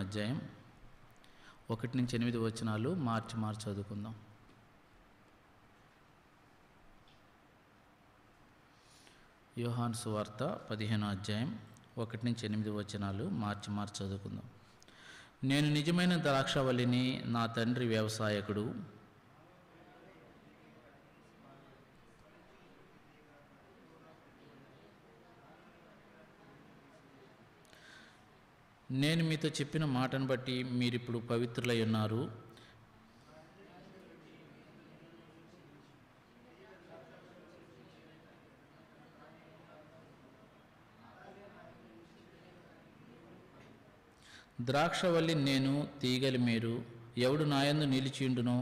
అధ్యాయం 1-8 వచనాలు మార్చి చదువుకుందాం. యోహాను సువార్త 15 అధ్యాయం 1-8 వచనాలు మార్చి చదువుకుందాం. నేను నిజమైన ద్రాక్షవల్లిని, నా తండ్రి వ్యవసాయకుడు. నేను మీతో చెప్పిన మాటను బట్టి మీరిప్పుడు పవిత్రులై ఉన్నారు. ద్రాక్షవల్లి నేను, తీగలి మీరు. ఎవడు నాయందు నిలిచియుండునో,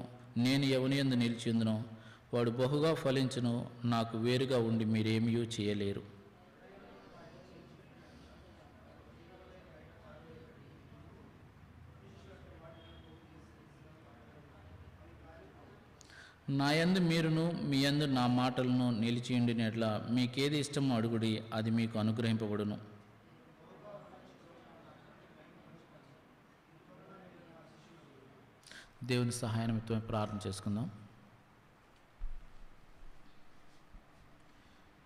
నేను ఎవనియందు నిలిచియుందునో వాడు బహుగా ఫలించును. నాకు వేరుగా ఉండి మీరేమీ చేయలేరు. నా యందు మీరును, మీ యందు నా మాటలను నిలిచియుండినట్లా మీకేది ఇష్టమో అడుగుడి, అది మీకు అనుగ్రహింపబడును. దేవుని సహాయ నిమిత్తమై ప్రార్థన చేసుకుందాం.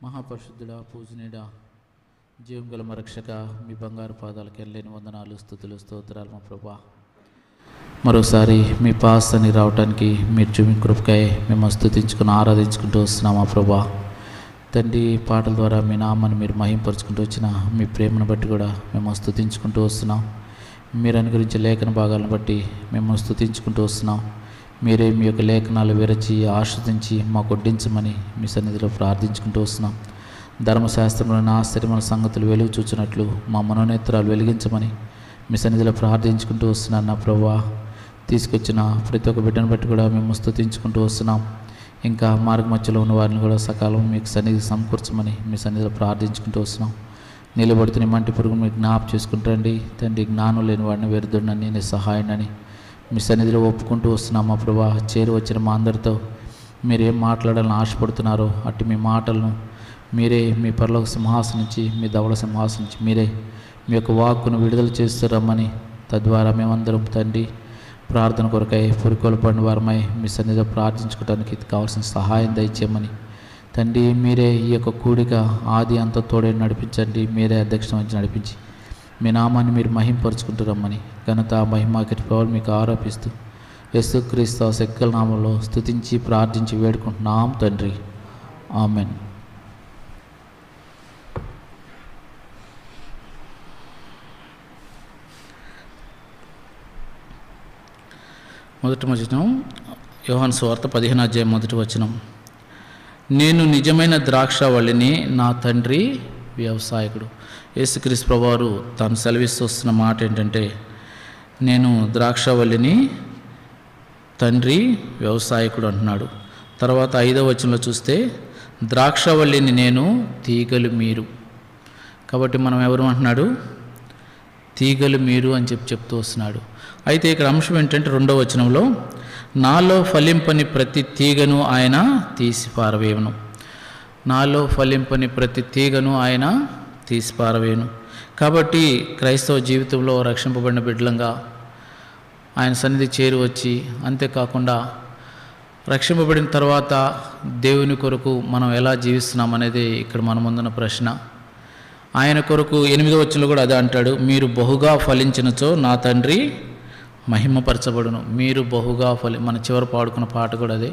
మహాపరిశుద్ధుడా, పూజనీయుడా, జీవం గల రక్షక, మీ బంగారు పాదాలకు ఎల్లేని వందనాలు, స్తుతులు, స్తోత్రాలు మా ప్రభువా. మరోసారి మీ పాస్తని రావడానికి మీరు చూపి కృపకై మేము స్తుతించుకుని ఆరాధించుకుంటూ వస్తున్నాం మా ప్రభువా. తండ్రి, పాటల ద్వారా మీ నామాన్ని మీరు మహింపరుచుకుంటూ వచ్చిన మీ ప్రేమను బట్టి కూడా మేము స్తుతించుకుంటూ వస్తున్నాం. మీరు అనుగ్రహించే లేఖన భాగాలను బట్టి మేము స్తుతించుకుంటూ వస్తున్నాం. మీరే మీ యొక్క లేఖనాలు విరచి ఆస్వాదించి మాకు వడ్డించమని మీ సన్నిధిలో ప్రార్థించుకుంటూ వస్తున్నాం. ధర్మశాస్త్రంలోని ఆశ్చర్యమైన సంగతులు వెలుగు చూచినట్లు మా మనోనేత్రాలు వెలిగించమని మీ సన్నిధిలో ప్రార్థించుకుంటూ వస్తున్నాను నా ప్రభువా. తీసుకొచ్చిన ప్రతి ఒక్క బిడ్డను బట్టి కూడా మేము స్తుతించుకుంటూ వస్తున్నాం. ఇంకా మార్గమధ్యలో ఉన్న వారిని కూడా సకాలం మీకు సన్నిధి సమకూర్చమని మీ సన్నిధిలో ప్రార్థించుకుంటూ వస్తున్నాం. నిలబడుతున్న మంటి పురుగును మీకు జ్ఞాపకం చేసుకుంటాండి తండ్రి. జ్ఞానం లేని వాడిని వెరుదుండని, నీ సహాయాన్ని మీ సన్నిధిలో ఒప్పుకుంటూ వస్తున్నాం మా ప్రభువా. చేరి వచ్చిన మా అందరితో మీరేం మాట్లాడాలని ఆశపడుతున్నారో అట్టి మీ మాటలను మీరే మీ పరలోక సింహాసనం నుంచి, మీ ధవళ సింహాసనం నుంచి మీరే మీ యొక్క వాక్కును విడుదల చేస్తూ రమ్మని, తద్వారా మేమందరం తండ్రి ప్రార్థన కొరకై పురికొల పడిన వారమై మీ సన్నిధిలో ప్రార్థించుకోవడానికి కావాల్సిన సహాయం దయచేయమని తండ్రి. మీరే ఈ యొక్క కూడిక ఆది అంత తోడే నడిపించండి. మీరే అధ్యక్షత వహించి నడిపించి మీ నామాన్ని మీరు మహింపరుచుకుంటూ రమ్మని ఘనత మహిమ కృపలు మీకు ఆరోపిస్తూ యేసుక్రీస్తు శక్తుల నామంలో స్తుతించి ప్రార్థించి వేడుకుంటున్నాం తండ్రి. ఆమెన్. మొదటి వచనం యోహాను సువార్త 15 అధ్యాయం 1 వచనం. నేను నిజమైన ద్రాక్షవల్లిని, నా తండ్రి వ్యవసాయకుడు. యేసుక్రీస్తు ప్రభువారు తాను సెలవిస్తూ వస్తున్న మాట ఏంటంటే, నేను ద్రాక్షవల్లిని, తండ్రి వ్యవసాయకుడు అంటున్నాడు. తర్వాత 5వ వచనంలో చూస్తే ద్రాక్షవల్లిని నేను, తీగలు మీరు. కాబట్టి మనం ఎవరు అంటున్నాడు? తీగలు మీరు అని చెప్తూ వస్తున్నాడు. అయితే ఇక్కడ అంశం ఏంటంటే 2వ వచనంలో, నాలో ఫలింపని ప్రతి తీగను ఆయన తీసి పారవేయును. నాలో ఫలింపని ప్రతి తీగను ఆయన తీసి పారవేయును. కాబట్టి క్రైస్తవ జీవితంలో రక్షింపబడిన బిడ్డలంగా ఆయన సన్నిధి చేరి వచ్చి, అంతేకాకుండా రక్షింపబడిన తర్వాత దేవుని కొరకు మనం ఎలా జీవిస్తున్నాం అనేది ఇక్కడ మన ముందున్న ప్రశ్న. ఆయన కొరకు 8వ వచనంలో కూడా అదే అంటాడు, మీరు బహుగా ఫలించినచో నా తండ్రి మహిమపరచబడును. మీరు బహుగా మన చివరి పాడుకున్న పాట కూడా అదే.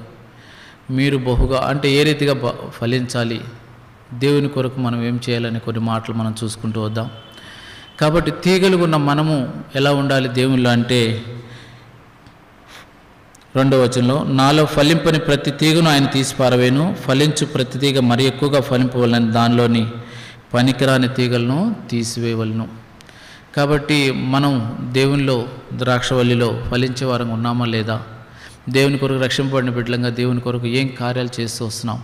మీరు బహుగా అంటే ఏ రీతిగా ఫలించాలి, దేవుని కొరకు మనం ఏం చేయాలని కొన్ని మాటలు మనం చూసుకుంటూ వద్దాం. కాబట్టి తీగలు ఉన్న మనము ఎలా ఉండాలి దేవుళ్ళు అంటే, 2వ వచనంలో, నాలో ఫలింపని ప్రతి తీగను ఆయన తీసి పారవేను, ఫలించు ప్రతి తీగ మరి ఎక్కువగా ఫలింపవలని దానిలోని పనికిరాని తీగలను తీసివేయవలను. కాబట్టి మనం దేవునిలో ద్రాక్షవల్లిలో ఫలించే వారంగా ఉన్నామా లేదా? దేవుని కొరకు రక్షింపబడిన బిడ్డలంగా దేవుని కొరకు ఏం కార్యాలు చేస్తూ వస్తున్నాం?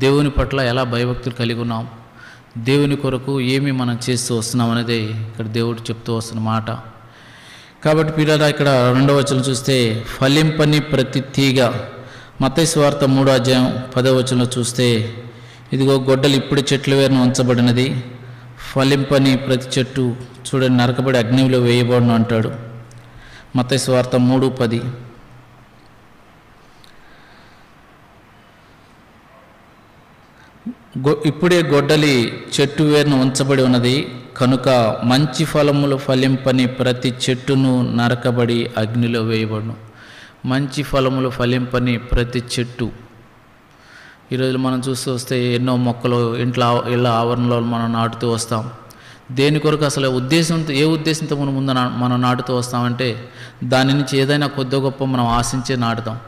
దేవుని పట్ల ఎలా భయభక్తులు కలిగి ఉన్నాం? దేవుని కొరకు ఏమి మనం చేస్తూ వస్తున్నాం అనేది ఇక్కడ దేవుడు చెప్తూ వస్తున్న మాట. కాబట్టి పిల్లల ఇక్కడ 2వ వచనం చూస్తే, ఫలింపని ప్రతి తీగ. మత్తయి సువార్త 3వ అధ్యాయం 10వ వచనంలో చూస్తే, ఇదిగో గొడ్డలు ఇప్పుడు చెట్ల వేరున ఉంచబడినది, ఫలింపని ప్రతి చెట్టు చూడండి నరకబడి అగ్నిలో వేయబడును అంటాడు. మత్తయి సువార్త 3:10. ఇప్పుడే గొడ్డలి చెట్టు వేరును ఉంచబడి ఉన్నది కనుక మంచి ఫలములు ఫలింపని ప్రతి చెట్టును నరకబడి అగ్నిలో వేయబడును. మంచి ఫలములు ఫలింపని ప్రతి చెట్టు. ఈరోజు మనం చూస్తూ వస్తే ఎన్నో మొక్కలు ఇళ్ళ ఆవరణలో మనం నాటుతూ వస్తాం. దేని కొరకు అసలు ఏ ఉద్దేశంతో మనం నాటుతూ వస్తామంటే దాని నుంచి ఏదైనా కొద్ది గొప్ప మనం ఆశించే నాటుతాం.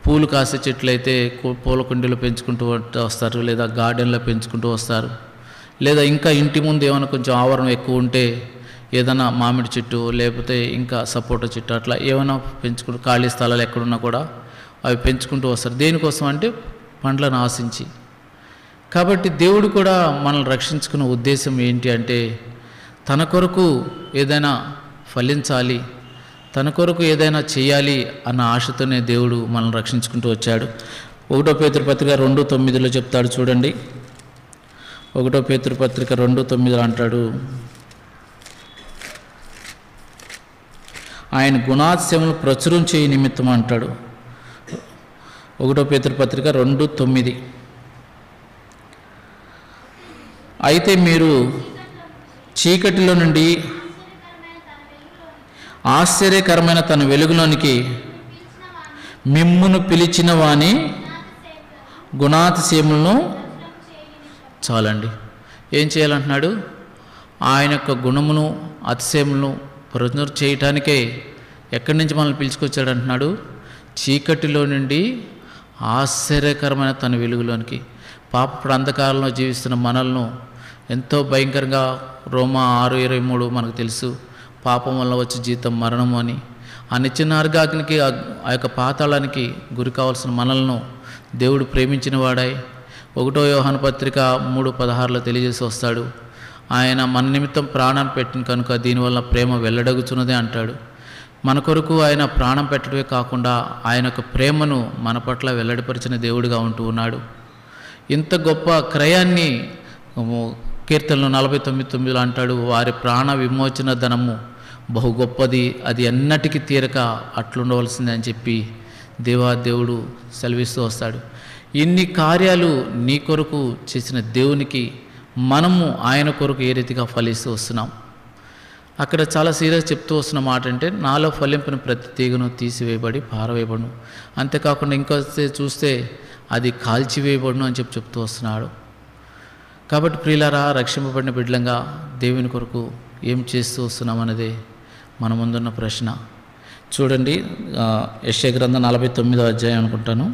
పూలు కాసే చెట్లు అయితే పూల కుండీలో పెంచుకుంటూ వస్తారు, లేదా గార్డెన్లో పెంచుకుంటూ వస్తారు, లేదా ఇంకా ఇంటి ముందు ఏమైనా కొంచెం ఆవరణ ఎక్కువ ఉంటే ఏదైనా మామిడి చెట్టు లేకపోతే ఇంకా సపోటా చెట్టు అట్లా ఏమైనా పెంచుకుంటూ ఖాళీ స్థలాలు ఎక్కడున్నా కూడా అవి పెంచుకుంటూ వస్తారు. దేనికోసం అంటే పండ్లను ఆశించి. కాబట్టి దేవుడు కూడా మనల్ని రక్షించుకున్న ఉద్దేశం ఏంటి అంటే తన కొరకు ఏదైనా ఫలించాలి, తన కొరకు ఏదైనా చేయాలి అన్న ఆశతోనే దేవుడు మనల్ని రక్షించుకుంటూ వచ్చాడు. 1 పేతురు పత్రిక 2:9 చెప్తాడు చూడండి. 1 పేతురు పత్రిక 2:9 అంటాడు, ఆయన గుణాతిశయములు ప్రచురం చేయ నిమిత్తం అంటాడు. 1 పేతురు పత్రిక 2:9. అయితే మీరు చీకటిలో నుండి ఆశ్చర్యకరమైన తన వెలుగులోనికి మిమ్మును పిలిచిన వాని గుణాతిశయములను చాలండి. ఏం చేయాలంటున్నాడు? ఆయన యొక్క గుణమును అతిశయములను ప్రచురం చేయటానికే ఎక్కడి నుంచి మనల్ని పిలుచుకొచ్చాడు అంటున్నాడు? చీకటిలో నుండి ఆశ్చర్యకరమైన తన వెలుగులోనికి. పాపపు అంధకారంలో జీవిస్తున్న మనల్ని ఎంతో భయంకరంగా రోమా 6:23 మనకు తెలుసు, పాపం వల్ల వచ్చే జీతం మరణము అని. ఆ నిత్య నరకాగ్నికి ఆ యొక్క పాతాళానికి గురి కావాల్సిన మనల్ని దేవుడు ప్రేమించిన వాడై 1 యోహాను పత్రిక 3:16 తెలియజేసి వస్తాడు. ఆయన మన నిమిత్తం ప్రాణం పెట్టిన కనుక దీనివల్ల ప్రేమ వెల్లడగుచున్నదే అంటాడు. మన కొరకు ఆయన ప్రాణం పెట్టడమే కాకుండా ఆయన యొక్క ప్రేమను మన పట్ల వెల్లడిపరిచిన దేవుడిగా ఉంటూ ఉన్నాడు. ఇంత గొప్ప క్రయాన్ని కీర్తనలు 49:9 అంటాడు, వారి ప్రాణ విమోచన ధనము బహు గొప్పది, అది ఎన్నటికీ తీరక అట్లుండవలసింది అని చెప్పి దేవుడు సెలవిస్తూ వస్తాడు. ఇన్ని కార్యాలు నీ కొరకు చేసిన దేవునికి మనము ఆయన కొరకు ఏ రీతిగా ఫలిస్తూ వస్తున్నాం. అక్కడ చాలా సీరియస్ చెప్తూ వస్తున్న మాట అంటే నాలో ఫలింపిన ప్రతి తీగను తీసివేయబడి పారవేయబడును, అంతేకాకుండా ఇంకొస్తే చూస్తే అది కాల్చివేయబడును అని చెప్తూ వస్తున్నాడు. కాబట్టి ప్రియులారా, రక్షింపబడిన బిడ్డలంగా దేవుని కొరకు ఏం చేస్తూ వస్తున్నామన్నదే మన ముందున్న ప్రశ్న. చూడండి, యెషయా గ్రంథం 49వ అధ్యాయం అనుకుంటాను.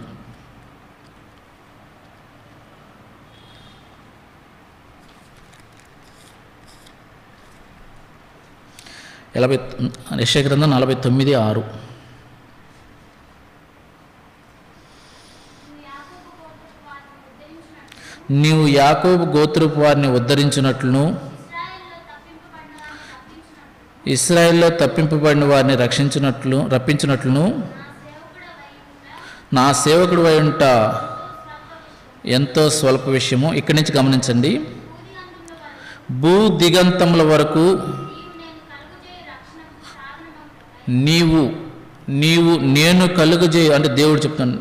యెషయా గ్రంథం 49:6. నీవు యాకోబు గోత్రపు వారిని ఉద్ధరించినట్లును ఇశ్రాయేల్లో తప్పింపబడిన వారిని రప్పించినట్లును నా సేవకుడు అయి ఉంట ఎంతో స్వల్ప విషయము. ఇక్కడి నుంచి గమనించండి, భూ దిగంతముల వరకు నీవు నేను కలుగజేయ, అంటే దేవుడు చెప్తాను,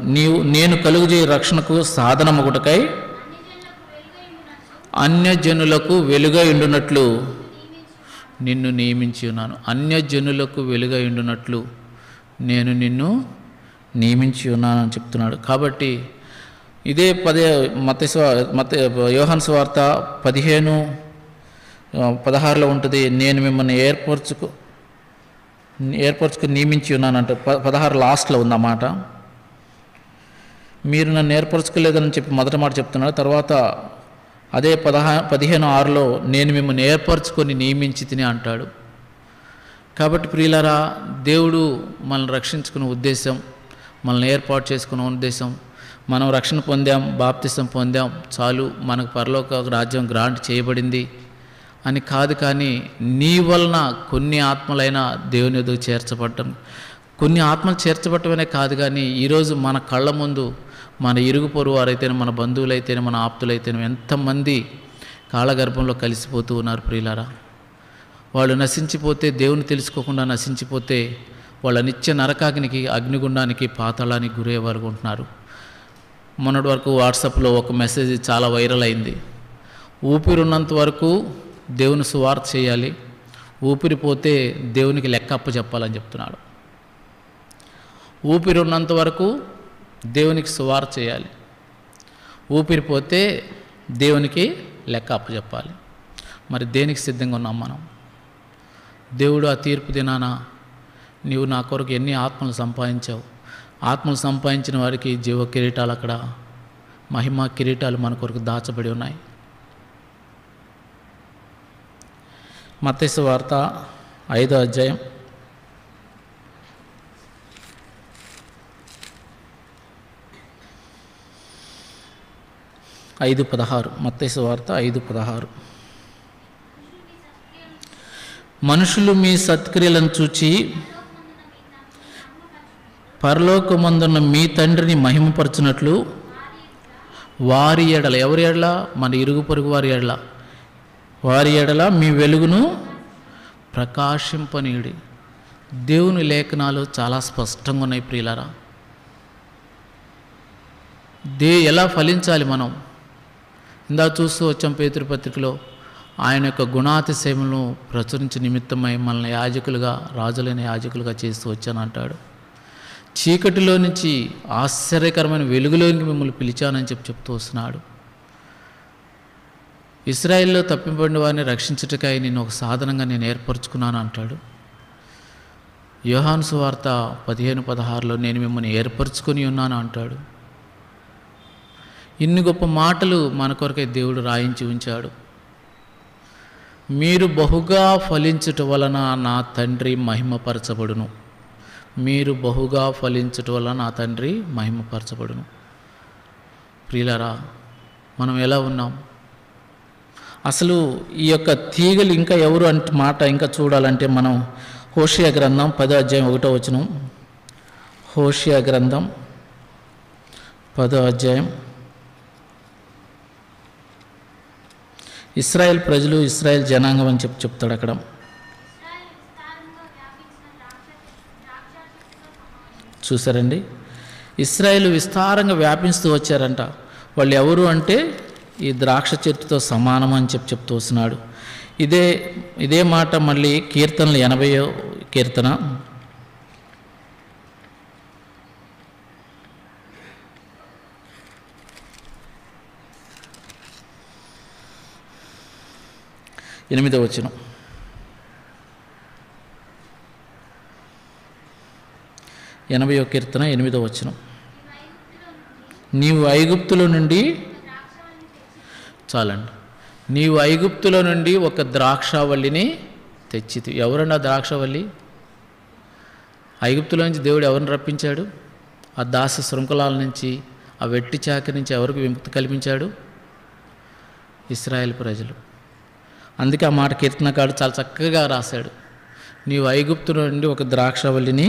నేను కలుగజేయ రక్షణకు సాధనమొకటకై అన్యజనులకు వెలుగై ఉండునట్లు నిన్ను నియమించి ఉన్నాను. అన్యజనులకు వెలుగై ఉండునట్లు నేను నిన్ను నియమించి ఉన్నాను అని చెప్తున్నాడు. కాబట్టి ఇదే యోహాను సువార్త 15:16 ఉంటుంది, నేను మిమ్మల్ని ఏర్పరచుకు నియమించి ఉన్నానంట. 16 లాస్ట్లో ఉందన్నమాట. మీరు నన్ను ఏర్పరచుకోలేదని చెప్పి మొదటి మాట చెప్తున్నాడు. తర్వాత అదే 15:6లో నేను మిమ్మల్ని ఏర్పరచుకొని నియమించి తిని అంటాడు. కాబట్టి ప్రియులారా, దేవుడు మనల్ని రక్షించుకునే ఉద్దేశం, మనల్ని ఏర్పాటు చేసుకునే ఉద్దేశం, మనం రక్షణ పొందాం, బాప్తిసం పొందాం, చాలు మనకు పరలోక రాజ్యం గ్రాంట్ చేయబడింది అని కాదు. కానీ నీ వలన కొన్ని ఆత్మలైనా దేవుని ఎదుగు చేర్చబడటం, కొన్ని ఆత్మలు చేర్చబడటమనే కాదు, కానీ ఈరోజు మన కళ్ళ ముందు మన ఇరుగు పొరుగు వారైతేనే, మన బంధువులైతేనే, మన ఆప్తులైతేనే ఎంతమంది కాలగర్భంలో కలిసిపోతూ ఉన్నారు ప్రియులారా. వాళ్ళు నశించిపోతే, దేవుని తెలుసుకోకుండా నశించిపోతే వాళ్ళ నిత్య నరకాగ్నికి, అగ్నిగుండానికి, పాతాళానికి గురయ్యేవారు ఉంటున్నారు. మొన్నటి వరకు వాట్సాప్లో ఒక మెసేజ్ చాలా వైరల్ అయింది. ఊపిరున్నంత వరకు దేవుని సువార్త చేయాలి, ఊపిరిపోతే దేవునికి లెక్క అప్పచెప్పాలని చెప్తున్నాడు. ఊపిరున్నంత వరకు దేవునికి సువార్త చేయాలి, ఊపిరిపోతే దేవునికి లెక్క అప్పచెప్పాలి. మరి దేనికి సిద్ధంగా ఉన్నాం మనం? దేవుడు ఆ తీర్పు దినాన నీవు నా కొరకు ఎన్ని ఆత్మలు సంపాదించావు, ఆత్మలు సంపాదించిన వారికి జీవ కిరీటాలు, అక్కడ మహిమ కిరీటాలు మన కొరకు దాచబడి ఉన్నాయి. మత్తయి సువార్త 5వ అధ్యాయం 5:16. మత్తయి సువార్త 5:16. మనుషులు మీ సత్క్రియలను చూచి పరలోకమందున్న మీ తండ్రిని మహిమపరచునట్లు వారి ఎడల, ఎవరి ఎడల? మన ఇరుగు పొరుగు వారి ఎడల, వారి ఎడల మీ వెలుగును ప్రకాశింపనీయుడి. దేవుని లేఖనాలు చాలా స్పష్టంగా ఉన్నాయి ప్రియులారా. ఎలా ఫలించాలి మనం? ఇందా చూస్తూ వచ్చాం పేతురు పత్రికలో, ఆయన యొక్క గుణాతిశయములను ప్రచురించే నిమిత్తమై మనల్ని యాజకులుగా, రాజులైన యాజకులుగా చేస్తూ వచ్చానంటాడు. చీకటిలో నుంచి ఆశ్చర్యకరమైన వెలుగులోనికి మిమ్మల్ని పిలిచానని చెప్తూ వస్తున్నాడు. ఇశ్రాయేల్లో తప్పింపబడిన వారిని రక్షించుటకై నేను ఒక సాధనంగా నేను ఏర్పరచుకున్నాను అంటాడు. యోహాను సువార్త 15:16లో నేను మిమ్మల్ని ఏర్పరచుకొని ఉన్నాను అంటాడు. ఇన్ని గొప్ప మాటలు మన కొరకై దేవుడు రాయించి ఉంచాడు. మీరు బహుగా ఫలించుట వలన నా తండ్రి మహిమపరచబడును. మీరు బహుగా ఫలించుట వలన నా తండ్రి మహిమపరచబడును. ప్రియులారా, మనం ఎలా ఉన్నాం? అసలు ఈ యొక్క తీగలు ఇంకా ఎవరు అంటే మాట ఇంకా చూడాలంటే మనం హోషేయ గ్రంథం 10వ అధ్యాయం 1వ వచనం. హోషేయ గ్రంథం 10వ అధ్యాయం. ఇశ్రాయేల్ ప్రజలు, ఇశ్రాయేల్ జనాంగం అని చెప్తాడు అక్కడ. చూసారండి, ఇశ్రాయేలు విస్తారంగా వ్యాపిస్తూ వచ్చారంట. వాళ్ళు ఎవరు అంటే ఈ ద్రాక్ష చెట్టుతో సమానం అని చెప్తూ వస్తున్నాడు. ఇదే మాట మళ్ళీ కీర్తనలు 80వ కీర్తన 8వ వచనం. 80వ కీర్తన 8వ వచనం. నీవు ఐగుప్తులో నుండి, చాలండి, నీవు ఐగుప్తులో నుండి ఒక ద్రాక్షావల్లిని తెచ్చితి. ఎవరన్నా ద్రాక్షవల్లి? ఐగుప్తులో నుంచి దేవుడు ఎవరిని రప్పించాడు? ఆ దాస శృంఖలాల నుంచి, ఆ వెట్టి చాకరి నుంచి ఎవరికి విముక్తి కల్పించాడు? ఇశ్రాయేల్ ప్రజలు. అందుకే ఆ మాట కీర్తనకారుడు చాలా చక్కగా రాశాడు. నీవు ఐగుప్తు నుండి ఒక ద్రాక్షవల్లిని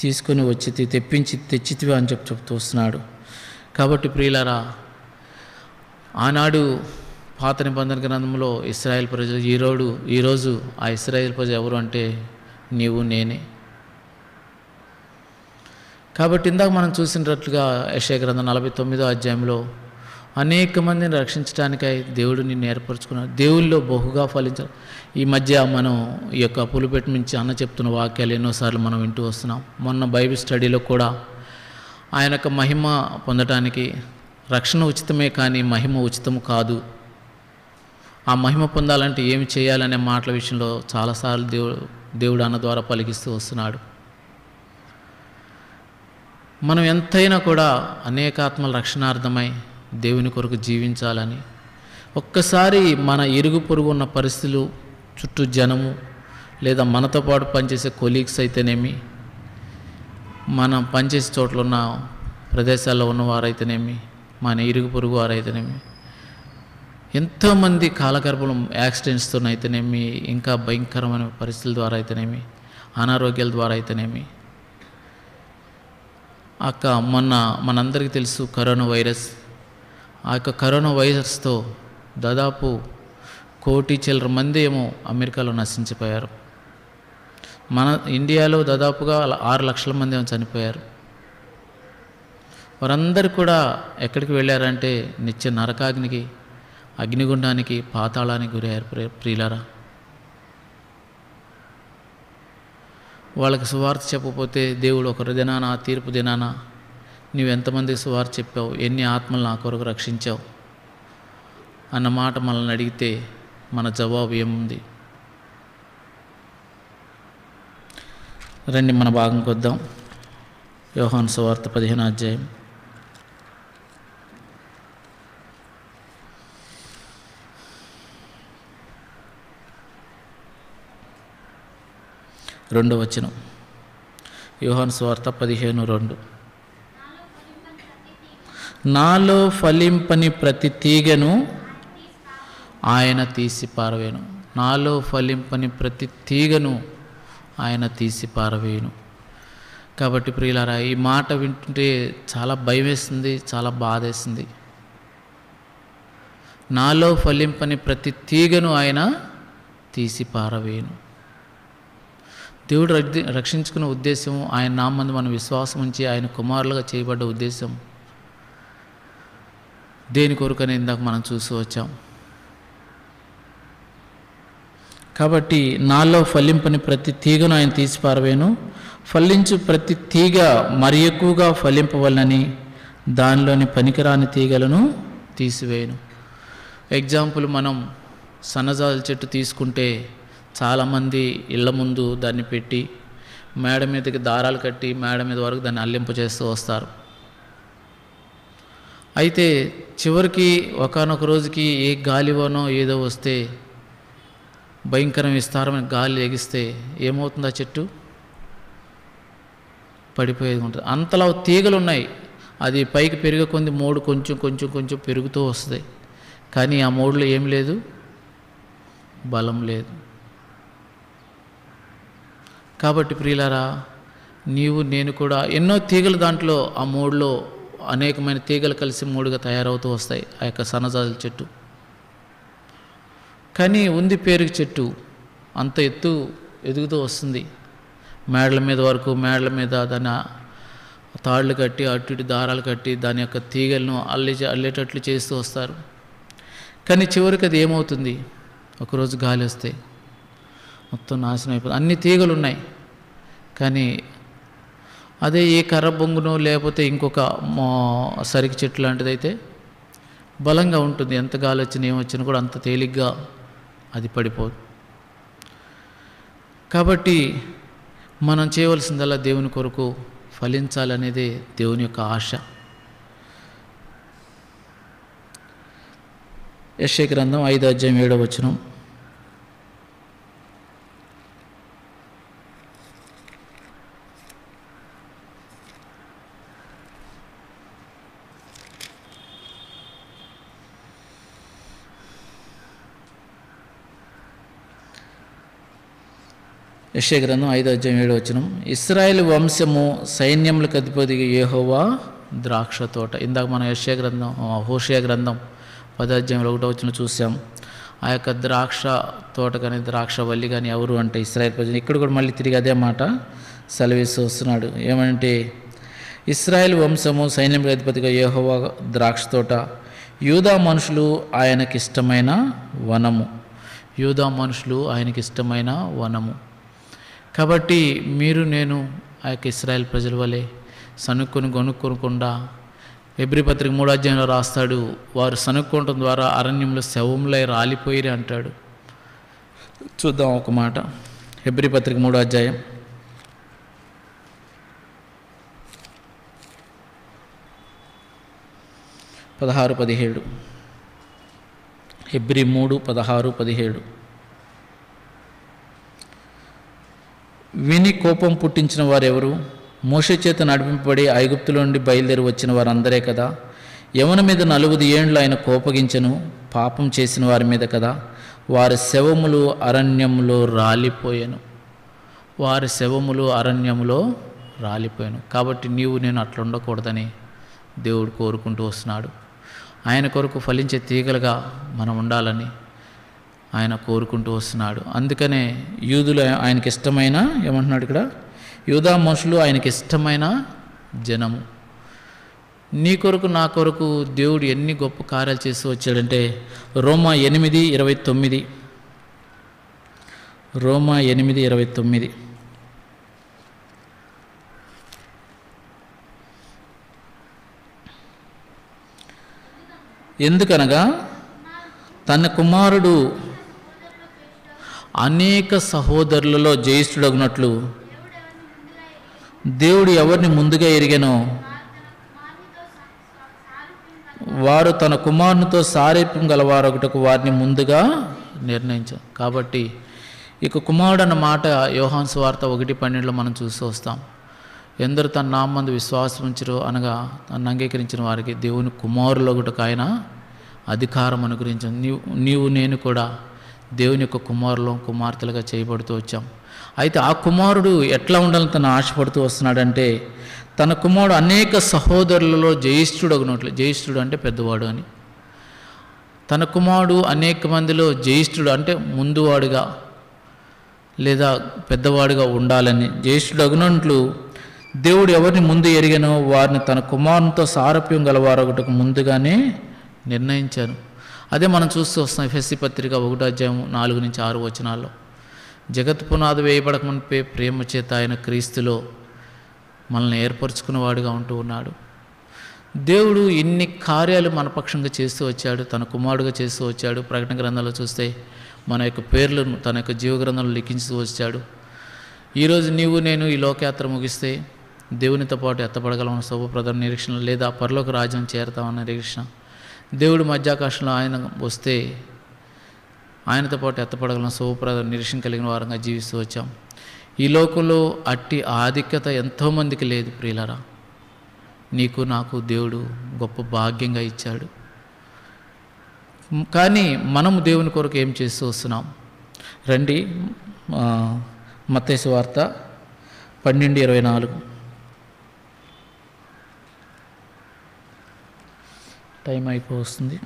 తీసుకొని వచ్చి తెచ్చితివి అని చెప్తూ వస్తున్నాడు. కాబట్టి ప్రియులారా, ఆనాడు పాత నిబంధన గ్రంథంలో ఇశ్రాయేల్ ప్రజలు, ఈరోజు ఆ ఇశ్రాయేల్ ప్రజలు ఎవరు అంటే నీవు, నేనే. కాబట్టి ఇందాక మనం చూసినట్లుగా యెషయా గ్రంథం 49వ అధ్యాయంలో అనేక మందిని రక్షించడానికై దేవుడు నిన్ను ఏర్పరచుకున్నాడు. దేవుల్లో బహుగా ఫలించాలి. ఈ మధ్య మనం ఈ యొక్క పులిపెట్టి నుంచి అన్న చెప్తున్న వాక్యాలు ఎన్నోసార్లు మనం వింటూ వస్తున్నాం. మొన్న బైబిల్ స్టడీలో కూడా ఆయన యొక్క మహిమ పొందడానికి రక్షణ ఉచితమే కానీ మహిమ ఉచితము కాదు. ఆ మహిమ పొందాలంటే ఏమి చేయాలనే మాటల విషయంలో చాలాసార్లు దేవుడు అన్న ద్వారా పలికిస్తూ వస్తున్నాడు. మనం ఎంతైనా కూడా అనేక ఆత్మల రక్షణార్థమై దేవుని కొరకు జీవించాలని, ఒక్కసారి మన ఇరుగు పొరుగు ఉన్న పరిస్థితులు, చుట్టూ జనము, లేదా మనతో పాటు పనిచేసే కొలీగ్స్ అయితేనేమి, మనం పనిచేసే చోట్ల ఉన్న ప్రదేశాల్లో ఉన్నవారైతేనేమి, మన ఇరుగు పొరుగు వారైతేనేమి, ఎంతోమంది కాలగర్భంలో యాక్సిడెంట్స్తో అయితేనేమి, ఇంకా భయంకరమైన పరిస్థితుల ద్వారా అయితేనేమి, అనారోగ్యాల ద్వారా అయితేనేమి, మొన్న మనందరికీ తెలుసు కరోనా వైరస్. ఆ యొక్క కరోనా వైరస్తో దాదాపు 1,00,00,000 చిల్లర మంది ఏమో అమెరికాలో నశించిపోయారు. మన ఇండియాలో దాదాపుగా 6 లక్షల మంది ఏమో చనిపోయారు. వారందరూ కూడా ఎక్కడికి వెళ్ళారంటే నిత్య నరకాగ్నికి, అగ్నిగుండానికి, పాతాళానికి గురయ్యారు. ప్రియులారా, వాళ్ళకి సువార్త చెప్పకపోతే దేవుడు ఒకరి దినాన, తీర్పు దినాన నువ్వెంతమందికి సువార్త చెప్పావు, ఎన్ని ఆత్మలు నా కొరకు రక్షించావు అన్న మాట మనల్ని అడిగితే మన జవాబు ఏముంది? రండి మన భాగంకి వద్దాం. యోహాను సువార్త 15వ అధ్యాయం 2వ వచనం. యోహాను సువార్త 15:2. నాలో ఫలింపని ప్రతి తీగను ఆయన తీసి పారవేను. నాలో ఫలింపని ప్రతి తీగను ఆయన తీసి పారవేయును. కాబట్టి ప్రియులారా, ఈ మాట వింటుంటే చాలా భయం వేస్తుంది, చాలా బాధ వేస్తుంది. నాలో ఫలింపని ప్రతి తీగను ఆయన తీసి పారవేయును. దేవుడు రక్షించుకున్న ఉద్దేశం, ఆయన నామందు మనం విశ్వాసం ఉంచి ఆయన కుమారులుగా చేయబడ్డ ఉద్దేశం దేని కొరకని ఇందాక మనం చూసి వచ్చాం. కాబట్టి నాలో ఫలింపని ప్రతి తీగను ఆయన తీసి పారవేను, ఫలించు ప్రతి తీగ మరి ఎక్కువగా ఫలింపవలనని దానిలోని పనికిరాని తీగలను తీసివేయను. ఎగ్జాంపుల్, మనం సన్నజాజి చెట్టు తీసుకుంటే చాలామంది ఇళ్ల ముందు దాన్ని పెట్టి మేడ మీదకి దారాలు కట్టి మేడ మీద వరకు దాన్ని అల్లింపచేస్తూ వస్తారు. అయితే చివరికి ఒకానొక రోజుకి ఏ గాలివనో ఏదో వస్తే, భయంకర విస్తారమైన గాలి ఎగిస్తే ఏమవుతుంది? ఆ చెట్టు పడిపోయేది ఉంటుంది. అంతలా తీగలు ఉన్నాయి. అది పైకి పెరిగే కొంది మోడు కొంచెం కొంచెం కొంచెం పెరుగుతూ వస్తుంది. కానీ ఆ మోడులో ఏం లేదు, బలం లేదు. కాబట్టి ప్రియులారా, నీవు నేను కూడా ఎన్నో తీగలు, దాంట్లో ఆ మోడులో అనేకమైన తీగలు కలిసి మోడుగా తయారవుతూ వస్తాయి ఆ యొక్క సన్నజాజుల చెట్టు. కానీ ఉంది పేరుకి చెట్టు, అంత ఎత్తు ఎదుగుతూ వస్తుంది. మేడల మీద వరకు, మేడల మీద దాన్ని తాళ్ళు కట్టి అటు ఇటు దారాలు కట్టి దాని యొక్క తీగలను అల్లేటట్లు చేస్తూ వస్తారు. కానీ చివరికి అది ఏమవుతుంది? ఒకరోజు గాలి వస్తే మొత్తం నాశనం అయిపోతుంది. అన్ని తీగలు ఉన్నాయి, కానీ అదే ఏ కర్ర బొంగునో లేకపోతే ఇంకొక సరికి చెట్టు లాంటిదైతే బలంగా ఉంటుంది. ఎంత గాలి వచ్చినా ఏమొచ్చినా కూడా అంత తేలిగ్గా అది పడిపోదు. కాబట్టి మనం చేయవలసిందల్లా దేవుని కొరకు ఫలించాలనేదే దేవుని యొక్క ఆశ. యెషయా గ్రంథం 5వ అధ్యాయం 7వ వచనం. యెషయా గ్రంథం 5వ అధ్యాయం 7వ వచనం. ఇశ్రాయేలు వంశము సైన్యములకు అధిపతిగా యెహోవా ద్రాక్ష తోట. ఇందాక మనం యెషయా గ్రంథం, హోషేయ గ్రంథం 10వ అధ్యాయం 1వ వచనం చూసాం. ఆ యొక్క ద్రాక్ష తోట కానీ ద్రాక్ష వల్లి కానీ ఎవరు అంటే ఇశ్రాయేల్ ప్రజలు. ఇక్కడ కూడా మళ్ళీ తిరిగి అదే మాట సెలవేసి వస్తున్నాడు. ఏమంటే, ఇశ్రాయేల్ వంశము సైన్యములకు అధిపతిగా యెహోవా ద్రాక్ష తోట, యూదా మనుషులు ఆయనకిష్టమైన వనము. యూదా మనుషులు ఆయనకిష్టమైన వనము. కాబట్టి మీరు నేను ఆ యొక్క ఇశ్రాయేల్ ప్రజల వలె సనుక్కొని కొనుక్కోకుండా, హెబ్రీ పత్రిక 3వ అధ్యాయంలో రాస్తాడు, వారు సనుక్కోవటం ద్వారా అరణ్యంలో శవములై రాలిపోయిరి అంటాడు. చూద్దాం ఒక మాట. హెబ్రీ పత్రిక 3వ అధ్యాయం 16-17. హెబ్రీ 3:16-17. విని కోపం పుట్టించిన వారెవరు? మోషే చేత నడిపింపబడి ఐగుప్తులో నుండి బయలుదేరి వచ్చిన వారందరే కదా. యవన మీద 40 ఏండ్లు ఆయన కోపగించెను, పాపం చేసిన వారి మీద కదా. వారి శవములు అరణ్యములో రాలిపోయాను. వారి శవములు అరణ్యములో రాలిపోయాను. కాబట్టి నీవు నేను అట్లా ఉండకూడదని దేవుడు కోరుకుంటూ వస్తున్నాడు. ఆయన కొరకు ఫలించే తీగలుగా మనం ఉండాలని ఆయన కోరుకుంటూ వస్తున్నాడు. అందుకనే యూదులు ఆయనకి ఇష్టమైన, ఏమంటున్నాడు ఇక్కడ, యూదా మనుషులు ఆయనకి ఇష్టమైన జనము. నీ కొరకు నా కొరకు దేవుడు ఎన్ని గొప్ప కార్యాలు చేస్తూ వచ్చాడంటే రోమా 8:29, రోమా 8:29, ఎందుకనగా తన కుమారుడు అనేక సహోదరులలో జ్యేష్ఠుడగునట్లు దేవుడు ఎవరిని ముందుగా ఎరిగానో వారు తన కుమారునితో సారూప్యం గలవారొకటకు వారిని ముందుగా నిర్ణయించారు. కాబట్టి ఇక కుమారుడు అన్న మాట యోహాను సువార్త 1:12 మనం చూస్తూ వస్తాం. ఎందరు తన నామందు విశ్వాసం ఉంచరో అనగా తను అంగీకరించిన వారికి దేవుని కుమారులొకటకు ఆయన అధికారం అనుగ్రహించాం. నీవు నేను కూడా దేవుని యొక్క కుమారులు కుమార్తెలుగా చేయబడుతూ వచ్చాం. అయితే ఆ కుమారుడు ఎట్లా ఉండాలని తను ఆశపడుతూ వస్తున్నాడంటే తన కుమారుడు అనేక సహోదరులలో జ్యేష్ఠుడగునట్లు, జ్యేష్ఠుడు అంటే పెద్దవాడు అని, తన కుమారుడు అనేక మందిలో జ్యేష్ఠుడు అంటే ముందువాడుగా లేదా పెద్దవాడుగా ఉండాలని, జ్యేష్ఠుడగునట్లు దేవుడు ఎవరిని ముందు ఎరిగానో వారిని తన కుమారునితో సారూప్యం గలవారొకటకు ముందుగానే నిర్ణయించాను. అదే మనం చూస్తూ వస్తాం ఎఫెసీ పత్రిక 1:4-6 జగత్ పునాది వేయబడక మునిపే ప్రేమ చేత ఆయన క్రీస్తులో మనల్ని ఏర్పరచుకున్నవాడుగా ఉంటూ ఉన్నాడు. దేవుడు ఇన్ని కార్యాలు మన పక్షంగా చేస్తూ వచ్చాడు, తన కుమారుడుగా చేస్తూ వచ్చాడు. ప్రకటన గ్రంథంలో చూస్తే మన యొక్క పేర్లను తన యొక్క జీవ గ్రంథంలో లిఖించుతూ వచ్చాడు. ఈరోజు నీవు నేను ఈ లోకయాత్ర ముగిస్తే దేవునితో పాటు ఎత్తపడగలమన్న శుభప్రదం నిరీక్షణ, లేదా పరలోక రాజ్యం చేరతామన్న నిరీక్షణ, దేవుడు మధ్యాకాశంలో ఆయన వస్తే ఆయనతో పాటు ఎత్తపడగలన శుభప్రద నిరీక్షణ కలిగిన వారంగా జీవిస్తూ వచ్చాం. ఈ లోకంలో అట్టి ఆధిక్యత ఎంతోమందికి లేదు ప్రియులారా. నీకు నాకు దేవుడు గొప్ప భాగ్యంగా ఇచ్చాడు. కానీ మనము దేవుని కొరకు ఏం చేస్తూ వస్తున్నాం? రండి, మత్తయి సువార్త 12:24. టైం అయిపోతుంది.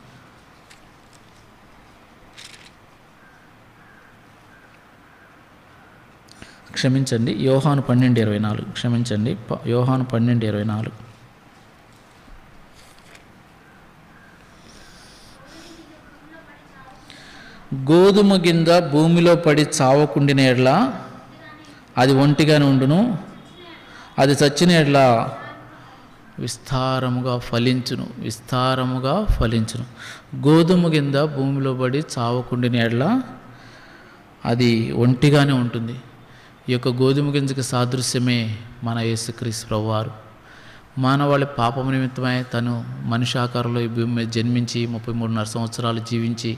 క్షమించండి, యోహాను 12:24. క్షమించండి, యోహాను 12:24. గోధుమ గింజ భూమిలో పడి చావకుండిన ఎడ్ల అది ఒంటిగానే ఉండును, అది చచ్చిన ఎడ్ల విస్తారముగా ఫలించును, విస్తారముగా ఫలించును. గోధుమ గింజ భూమిలో పడి చావకుండిన ఎడ్ల అది ఒంటిగానే ఉంటుంది. ఈ యొక్క గోధుమ గింజకి సాదృశ్యమే మన యేసుక్రీస్తు ప్రభువారు. మానవాళి పాపము నిమిత్తమై తను మనిషి ఆకారంలో ఈ భూమి మీద జన్మించి 33.5 సంవత్సరాలు జీవించి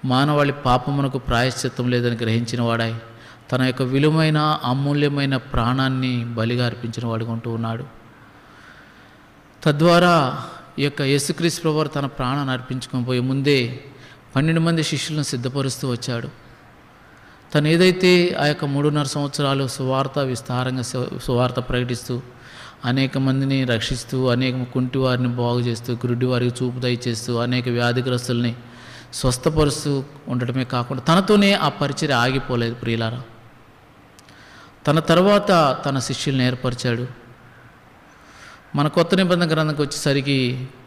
మానవాళి పాపమునకు ప్రాయశ్చిత్తం లేదని గ్రహించిన వాడాయి తన యొక్క విలువైన అమూల్యమైన ప్రాణాన్ని బలిగా అర్పించిన వాడిగా ఉంటూ ఉన్నాడు. తద్వారా ఈ యొక్క యేసుక్రీస్తు ప్రభువారు తన ప్రాణాన్ని అర్పించుకొని పోయే ముందే 12 మంది శిష్యులను సిద్ధపరుస్తూ వచ్చాడు. తను ఏదైతే ఆ యొక్క 3.5 సంవత్సరాలు విస్తారంగా సువార్త ప్రకటిస్తూ అనేక మందిని రక్షిస్తూ, అనేక కుంటి వారిని బాగు చేస్తూ, గురుడి వారికి చూపు దయచేస్తూ, అనేక వ్యాధిగ్రస్తుల్ని స్వస్థపరుస్తూ ఉండటమే కాకుండా తనతోనే ఆ పరిచర్య ఆగిపోలేదు ప్రియులారా. తన తర్వాత తన శిష్యుల్ని ఏర్పరిచాడు. మన కొత్త నిబంధన గ్రంథంకి వచ్చేసరికి